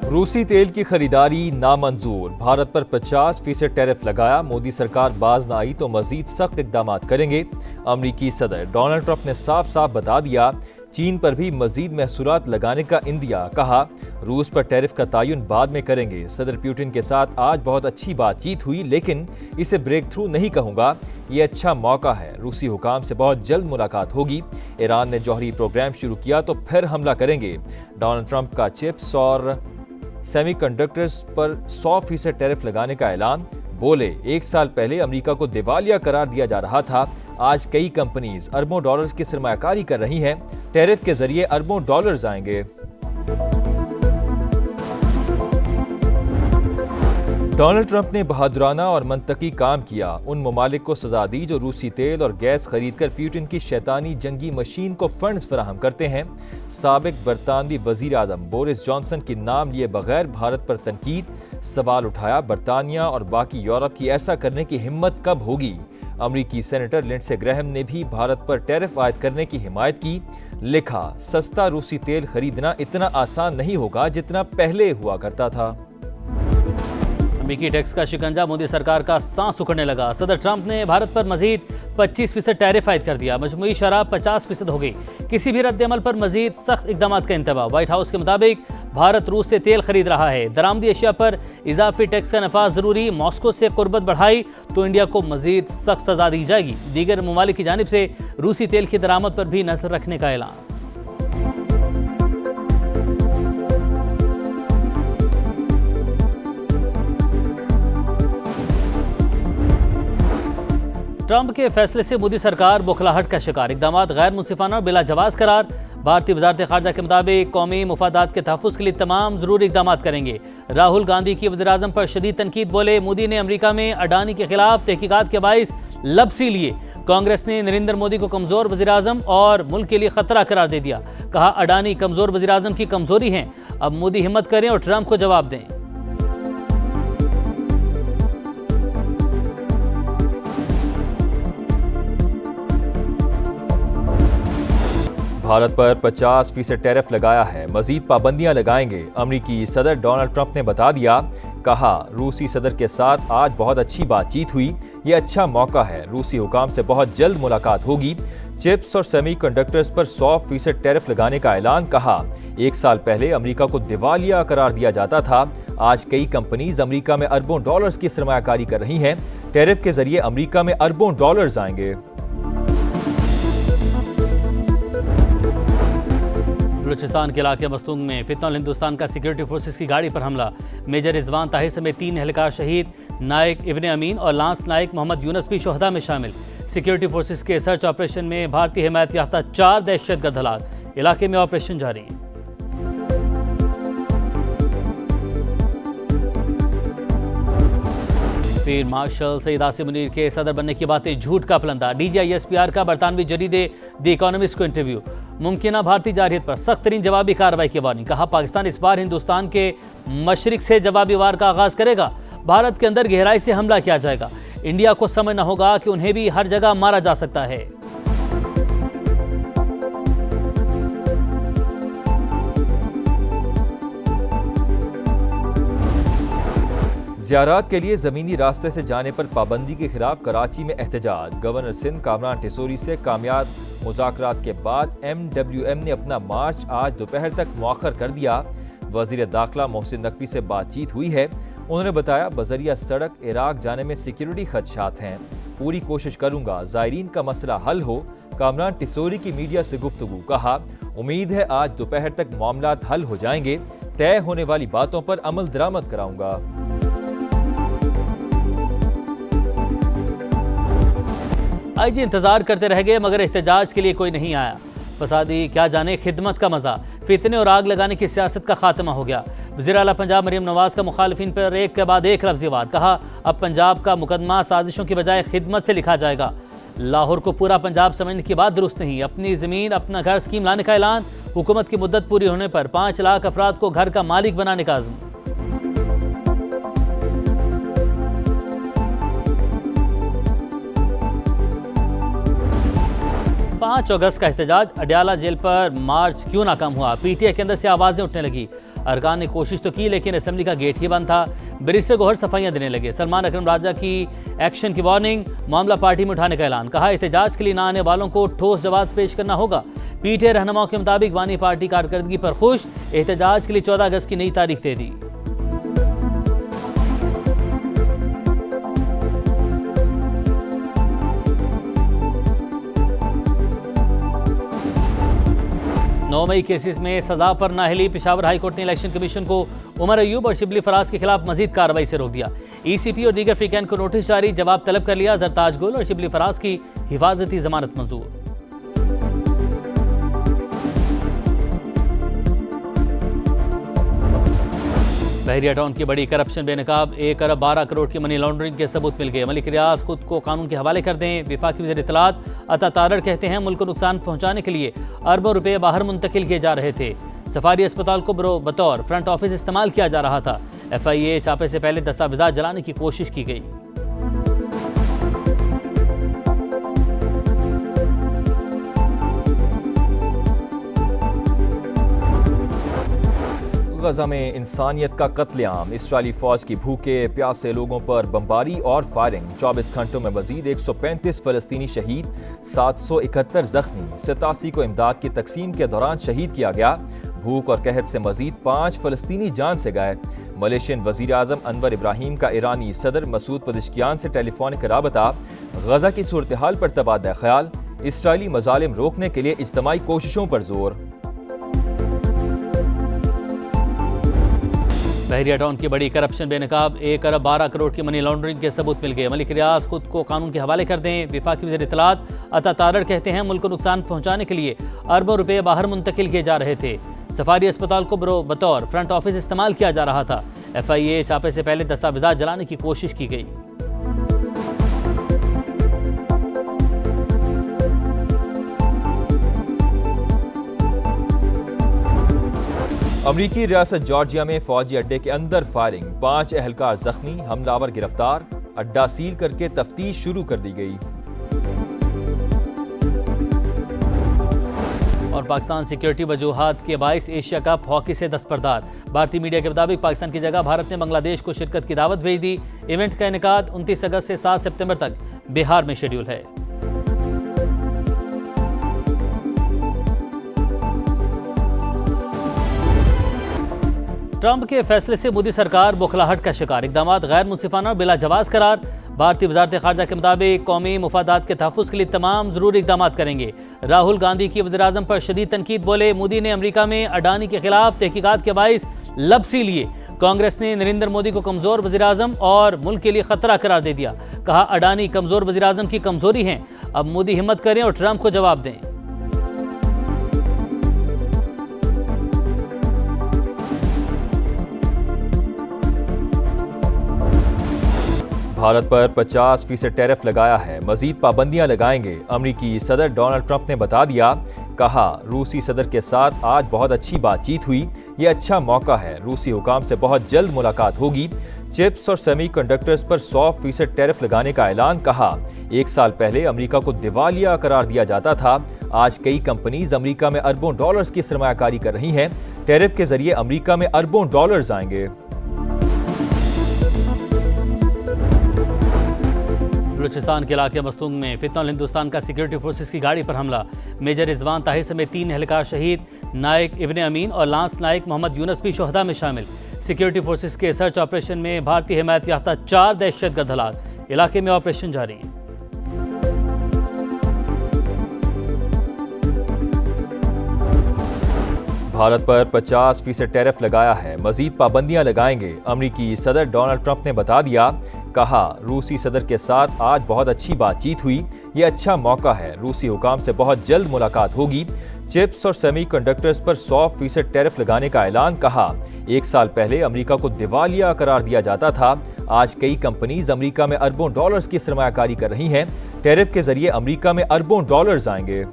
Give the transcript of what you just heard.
रूसी तेल की खरीदारी नामंजूर, भारत पर 50% टैरिफ लगाया, मोदी सरकार बाज न आई तो मजीद सख्त इकदाम करेंगे। अमरीकी सदर डोनाल्ड ट्रंप ने साफ साफ बता दिया चीन पर भी मजीद महसूलात लगाने का इंदिया, कहा रूस पर टैरिफ का तयन बाद में करेंगे। सदर पुतिन के साथ आज बहुत अच्छी बातचीत हुई, लेकिन इसे ब्रेक थ्रू नहीं कहूंगा, ये अच्छा मौका है, रूसी हुकाम से बहुत जल्द मुलाकात होगी। ईरान ने जौहरी प्रोग्राम शुरू किया तो फिर हमला करेंगे। डोनाल्ड ट्रंप का चिप्स और सेमीकंडक्टर्स पर 100% टैरिफ लगाने का ऐलान। बोले 1 साल पहले अमेरिका को दिवालिया करार दिया जा रहा था, आज कई कंपनीज अरबों डॉलर्स की सरमायाकारी कर रही हैं, टैरिफ के जरिए अरबों डॉलर्स आएंगे। डोनाल्ड ट्रंप ने बहादुराना और मंतकी काम किया, उन ममालिक को सजा दी जो रूसी तेल और गैस खरीद कर पुतिन की शैतानी जंगी मशीन को फंड्स फराहम करते हैं। साबिक बरतानवी वजीर आजम बोरिस जॉनसन के नाम लिए बगैर भारत पर तनकीद, सवाल उठाया बरतानिया और बाकी यूरोप की ऐसा करने की हिम्मत कब होगी। अमरीकी सेनेटर लिंडसे ग्रैहम ने भी भारत पर टैरिफ आयद करने की हिमायत की, लिखा सस्ता रूसी तेल खरीदना इतना आसान नहीं होगा जितना पहले हुआ करता था। अमेरिकी टैक्स का शिकंजा, मोदी सरकार का सांस उखड़ने लगा। सदर ट्रंप ने भारत पर मजीद 25% टैरिफ आयद कर दिया, मजमूई शराब 50% हो गई। किसी भी रद्द-ए-अमल पर मजीद सख्त इकदाम का इंतबाह। व्हाइट हाउस के मुताबिक भारत रूस से तेल खरीद रहा है, दरामदी अशिया पर इजाफी टैक्स का नफाज जरूरी। मॉस्को से कुर्बत बढ़ाई तो इंडिया को मजीद सख्त सजा दी जाएगी। दीगर ममालिक की जानिब से रूसी तेल की दरामद पर भी नजर रखने का ऐलान। ट्रंप के फैसले से मोदी सरकार बौखलाहट का शिकार, इकदाम गैर मुंसिफाना और बिला जवाज करार। भारतीय वजारत खारजा के मुताबिक कौमी मुफादात के तहफ़्फ़ुज़ के लिए तमाम ज़रूरी इकदाम करेंगे। राहुल गांधी की वज़ीर आज़म पर शदीद तनकीद, बोले मोदी ने अमेरिका में अडानी के खिलाफ तहकीकात के बाइस लबसी लिए। कांग्रेस ने नरेंद्र मोदी को कमज़ोर वज़ीर आज़म और मुल्क के लिए ख़तरा करार दे दिया, कहा अडानी कमज़ोर वज़ीर आज़म की कमज़ोरी हैं, अब मोदी हिम्मत करें और ट्रंप को जवाब दें। भारत पर 50% टैरिफ लगाया है, मजीद पाबंदियां लगाएंगे। अमरीकी सदर डोनाल्ड ट्रंप ने बता दिया, कहा रूसी सदर के साथ आज बहुत अच्छी बातचीत हुई, ये अच्छा मौका है, रूसी हुकाम से बहुत जल्द मुलाकात होगी। चिप्स और सेमीकंडक्टर्स पर 100% टैरिफ लगाने का ऐलान, कहा 1 साल पहले अमेरिका को दिवालिया करार दिया जाता था, आज कई कंपनीज अमेरिका में अरबों डॉलर्स की सरमायाकारी कर रही हैं, टैरिफ के जरिए अमेरिका में अरबों डॉलर्स आएंगे। बलूचिस्तान के इलाके मस्तूंग में फितनल हिंदुस्तान का सिक्योरिटी फोर्सेस की गाड़ी पर हमला, मेजर रिजवान ताहिर समेत 3 एहलकार शहीद, नायक इब्ने अमीन और लांस नायक मोहम्मद यूनस भी शोहदा में शामिल। सिक्योरिटी फोर्सेस के सर्च ऑपरेशन में भारतीय हिमायत याफ्ता 4 दहशतगर्द हलाक, इलाके में ऑपरेशन जारी है। फील्ड मार्शल सईद आसिम मुनीर के सदर बनने की बातें झूठ का पलंदा, DGISPR का बरतानवी जरीदे द इकोनॉमिस्ट को इंटरव्यू। मुमकिन भारतीय जारहियत पर सख्त तरीन जवाबी कार्रवाई की वार्निंग, कहा पाकिस्तान इस बार हिंदुस्तान के मशरिक से जवाबी वार का आगाज करेगा, भारत के अंदर गहराई से हमला किया जाएगा, इंडिया को समझना होगा कि उन्हें भी हर जगह मारा जा सकता है। ज़ियारात के लिए ज़मीनी रास्ते से जाने पर पाबंदी के खिलाफ कराची में एहतजाज, गवर्नर सिंध कामरान टिसोरी से कामयाब मुज़ाकरात के बाद MWM ने अपना मार्च आज दोपहर तक मुअख्खर कर दिया। वज़ीर दाखिला मोहसिन नकवी से बातचीत हुई है, उन्होंने बताया बजरिया सड़क इराक जाने में सिक्योरिटी खदशात हैं, पूरी कोशिश करूंगा ज़ायरीन का मसला हल हो। कामरान टिसोरी की मीडिया से गुफ्तगू, कहा उम्मीद है आज दोपहर तक मामलात हल हो जाएंगे, तय होने वाली बातों पर अमल दरामद कराऊंगा। IG इंतजार करते रह गए मगर एहतजाज के लिए कोई नहीं आया। फसादी क्या जाने खिदमत का मजा, फितने और आग लगाने की सियासत का खात्मा हो गया। वज़ीर आला पंजाब मरीम नवाज का मुखालिफिन पर एक के बाद एक लफ्ज़ी वार, कहा अब पंजाब का मुकदमा साजिशों की बजाय खिदमत से लिखा जाएगा। लाहौर को पूरा पंजाब समझने की बात दुरुस्त नहीं, अपनी ज़मीन अपना घर स्कीम लाने का ऐलान, हुकूमत की मुद्दत पूरी होने पर 5 लाख अफराद को घर का मालिक बनाने का अज़्म। 5 अगस्त का एहतजाज, अडयाला जेल पर मार्च क्यों नाकाम हुआ? पीटीआई के अंदर से आवाजें उठने लगी। अरकान ने कोशिश तो की लेकिन असेंबली का गेट ही बंद था। बैरिस्टर गौहर सफाइयां देने लगे। सलमान अकरम राजा की एक्शन की वार्निंग, मामला पार्टी में उठाने का ऐलान। कहा एहतजाज के लिए ना आने वालों को ठोस जवाब पेश करना होगा। पीटीआई रहनुमाओं के मुताबिक बानी पार्टी कारकर्दगी पर खुश, एहतजाज के लिए 14 अगस्त की नई तारीख दे दी। मई केसेस में सजा पर नाअहली, पेशावर हाईकोर्ट ने इलेक्शन कमीशन को उमर अयूब और शिबली फराज के खिलाफ मजीद कार्रवाई से रोक दिया। ईसीपी और दीगर फ्रीकैन को नोटिस जारी, जवाब तलब कर लिया। जरताज गुल और शिबली फराज की हिफाजती जमानत मंजूर। बहरिया टाउन की बड़ी करप्शन बेनकाब, 1 अरब 12 करोड़ की मनी लॉन्ड्रिंग के सबूत मिल गए। मलिक रियाज खुद को कानून के हवाले कर दें। वफाकी वज़ीर इत्तलात अता तारड़ कहते हैं मुल्क को नुकसान पहुंचाने के लिए अरबों रुपए बाहर मुंतकिल किए जा रहे थे। सफारी अस्पताल को बतौर फ्रंट ऑफिस इस्तेमाल किया जा रहा था। FIA छापे से पहले दस्तावेजात जलाने की कोशिश की गई। गजा में इंसानियत का कत्लेआम, इसराइली फौज की भूखे प्यासे लोगों पर बमबारी और फायरिंग। 24 घंटों में मजीद 135 फलस्तीनी शहीद, 771 जख्मी। 87 को इमदाद की तकसीम के दौरान शहीद किया गया। भूख और कहत से मजीद 5 फलस्तीनी जान से गए। मलेशियन वजीर आजम अनवर इब्राहिम का ईरानी सदर मसूद पज़ेश्कियान से टेलीफोनिक राबता। गजा की सूरत हाल पर तबादला ख्याल, इसराइली मजालिम रोकने के लिए इज्तमाई कोशिशों पर जोर। बहरिया टाउन की बड़ी करप्शन बेनकाब, 1 अरब 12 करोड़ की मनी लॉन्ड्रिंग के सबूत मिल गए। मलिक रियाज खुद को कानून के हवाले कर दें। वफाकी वज़ीर इत्तलात अता तारड़ कहते हैं मुल्क को नुकसान पहुंचाने के लिए अरबों रुपए बाहर मुंतकिल किए जा रहे थे। सफारी अस्पताल को बतौर फ्रंट ऑफिस इस्तेमाल किया जा रहा था। FIA छापे से पहले दस्तावेजात जलाने की कोशिश की गई। अमरीकी रियासत जॉर्जिया में फौजी अड्डे के अंदर फायरिंग, 5 एहलकार जख्मी, हमलावर गिरफ्तार। अड्डा सील करके तफ्तीश शुरू कर दी गई। और पाकिस्तान सिक्योरिटी वजूहात के बाइस एशिया कप हॉकी से दस्तबरदार। भारतीय मीडिया के मुताबिक पाकिस्तान की जगह भारत ने बांग्लादेश को शिरकत की दावत भेज दी। इवेंट का इनेकाद 29 अगस्त से 7 सितंबर तक बिहार में शेड्यूल है। ट्रंप के फैसले से मोदी सरकार बौखलाहट का शिकार, इकदामात गैर मुंसिफाना और बिला जवाज करार। भारतीय वजारत खारजा के मुताबिक कौमी मुफादात के तहफ़्फ़ुज़ के लिए तमाम ज़रूरी इकदाम करेंगे। राहुल गांधी की वज़ीर आज़म पर शदीद तनकीद, बोले मोदी ने अमरीका में अडानी के खिलाफ तहकीकात के बाइस लबसी लिए। कांग्रेस ने नरेंद्र मोदी को कमज़ोर वज़ीर आज़म और मुल्क के लिए ख़तरा करार दे दिया। कहा अडानी कमज़ोर वज़ीर आज़म की कमज़ोरी हैं, अब मोदी हिम्मत करें और ट्रंप को जवाब दें। भारत पर 50% टैरिफ लगाया है, मजीद पाबंदियां लगाएंगे। अमरीकी सदर डोनाल्ड ट्रंप ने बता दिया। कहा रूसी सदर के साथ आज बहुत अच्छी बातचीत हुई, ये अच्छा मौका है। रूसी हुकाम से बहुत जल्द मुलाकात होगी। चिप्स और सेमीकंडक्टर्स पर 100% टैरिफ लगाने का ऐलान। कहा 1 साल पहले अमेरिका को दिवालिया करार दिया जाता था, आज कई कंपनीज अमेरिका में अरबों डॉलर्स की सरमायाकारी कर रही हैं। टैरिफ के जरिए अमेरिका में अरबों डॉलर्स आएंगे। बलूचिस्तान के इलाके मस्तूंग में फितनुल हिंदुस्तान का सिक्योरिटी फोर्सेस की गाड़ी पर हमला, मेजर रिजवान ताहिर समेत 3 एहलकार शहीद। नायक इब्ने अमीन और लांस नायक मोहम्मद यूनस भी शोहदा में शामिल। सिक्योरिटी फोर्सेस के सर्च ऑपरेशन में भारतीय हिमायत याफ्ता 4 दहशतगर्द हलाक, इलाके में ऑपरेशन जारी है। भारत पर 50% टैरिफ लगाया है, मजीद पाबंदियां लगाएंगे। अमरीकी सदर डोनाल्ड ट्रंप ने बता दिया। कहा रूसी सदर के साथ आज बहुत अच्छी बातचीत हुई, ये अच्छा मौका है। रूसी हुकाम से बहुत जल्द मुलाकात होगी। चिप्स और सेमीकंडक्टर्स पर 100% टैरिफ लगाने का ऐलान। कहा 1 साल पहले अमेरिका को दिवालिया करार दिया जाता था, आज कई कंपनीज अमेरिका में अरबों डॉलर्स की सरमायाकारी कर रही हैं। टैरिफ के जरिए अमेरिका में अरबों डॉलर्स आएंगे।